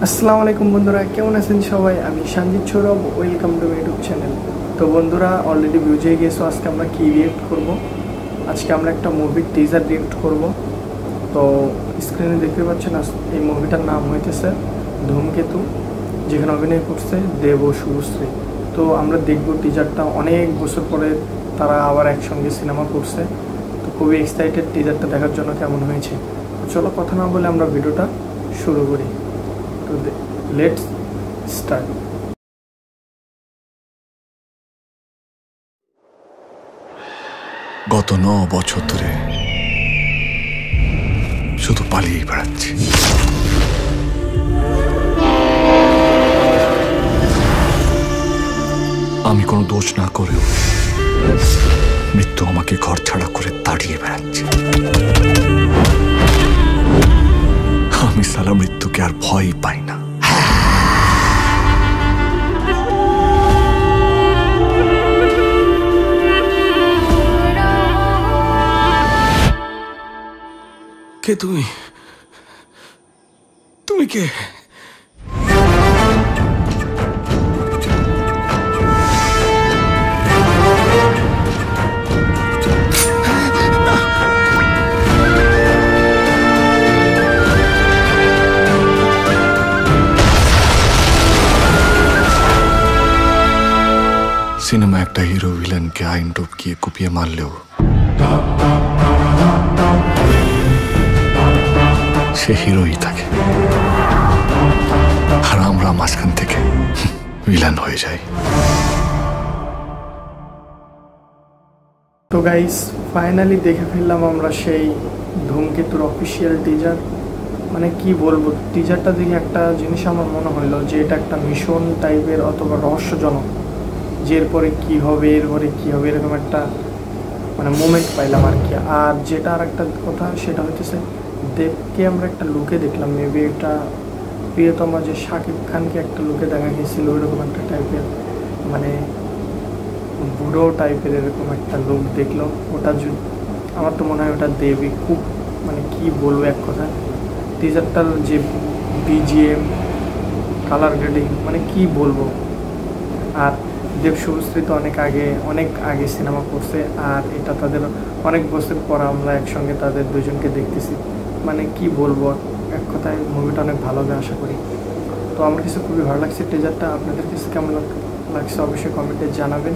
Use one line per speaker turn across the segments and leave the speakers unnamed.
আসসালামু আলাইকুম বন্ধুরা, কেমন আছেন সবাই? আমি Sanjit Sourav, welcome to my YouTube channel. তো বন্ধুরা, অলরেডি বুঝে গেছো আজকে আমরা কি রিয়েক্ট করব। আজকে আমরা একটা মুভির টিজার রিয়েক্ট করব। তো স্ক্রিনে দেখতে পাচ্ছেন এই মুভিটার নাম হইতেছে ধূমকেতু, যেখানে অভিনয় করছে দেব ও শুভশ্রী। তো আমরা দেখব টিজারটা, অনেক বছর পরে তারা আবার একসঙ্গে সিনেমা করছে। তো খুবই এক্সাইটেড টিজারটা দেখার জন্য কেমন হয়েছে। তো চলো কথা না বলে আমরা ভিডিওটা শুরু করি। তো লেটস স্টার্ট।
গত 9 বছর ধরে শুধু পালিয়ে বেড়াচ্ছি। আমি কোনো দোষ না করেও মৃত্যু আমাকে ঘর ছাড়া করে তাড়িয়ে বেড়াচ্ছে। আমি সালা মৃত্যুকে আর ভয়ই পাই না। কে তুমি? তুমি কে? সিনেমা একটা হিরো ভিলেনকে আইন টপকিয়ে কুপিয়ে মারলেও সে হিরোই থাকে, আর আমরা মাঝখান থেকে ভিলেন হয়ে যাই।
তো গাইস, ফাইনালি দেখে ফেললাম আমরা সেই ধূমকেতুর অফিসিয়াল টিজার। মানে কি বলবো, টিজারটা দেখে একটা জিনিস আমার মনে হলো যে এটা একটা মিশন টাইপের অথবা রহস্যজনক, যে এরপরে কী হবে এরকম একটা মানে মোমেন্ট পাইলাম আর কি। আর যেটা আর একটা কথা, সেটা হইতেছে দেবকে আমরা একটা লুকে দেখলাম, মেবি এটা প্রিয়তমা যে শাকিব খানকে একটা লুকে দেখা গেছিলো, ওইরকম একটা টাইপের মানে বুড়ো টাইপের এরকম একটা লুক দেখলো। ওটা আমার তো মনে হয় ওটা দেবী। খুব মানে কি বলবো এক কথা, টিজারটার যে বিজিএম, কালার গ্রেডিং, মানে কি বলবো। আর দেব শুভশ্রী তো অনেক আগে সিনেমা করছে, আর এটা তাদের অনেক বছর পর আমরা একসঙ্গে তাদের দুজনকে দেখতেছি। মানে কি বলবো, এক কথায় মুভিটা অনেক ভালো হবে আশা করি। তো আমার কাছে খুবই ভালো লাগছে টিজারটা। আপনাদের কাছে কেমন লাগছে অবশ্যই কমেন্টে জানাবেন।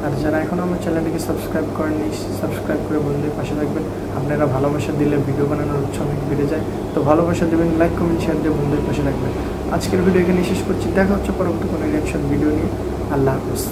আর যারা এখন আমার চ্যানেলটিকে সাবস্ক্রাইব করেননি, সাবস্ক্রাইব করে বন্ধুদের পাশে থাকবেন। আপনারা ভালোবাসা দিলে ভিডিও বানানোর উৎসাহ অনেক বেড়ে যায়। তো ভালোবাসা দেবেন, লাইক কমেন্ট শেয়ার দিয়ে বন্ধুদের পাশে থাকবেন। আজকের ভিডিও এখানে শেষ করছি। দেখা হচ্ছে পরবর্তী কোনো রিঅ্যাকশন ভিডিও নিয়ে। আল্লাহ হাফেজ।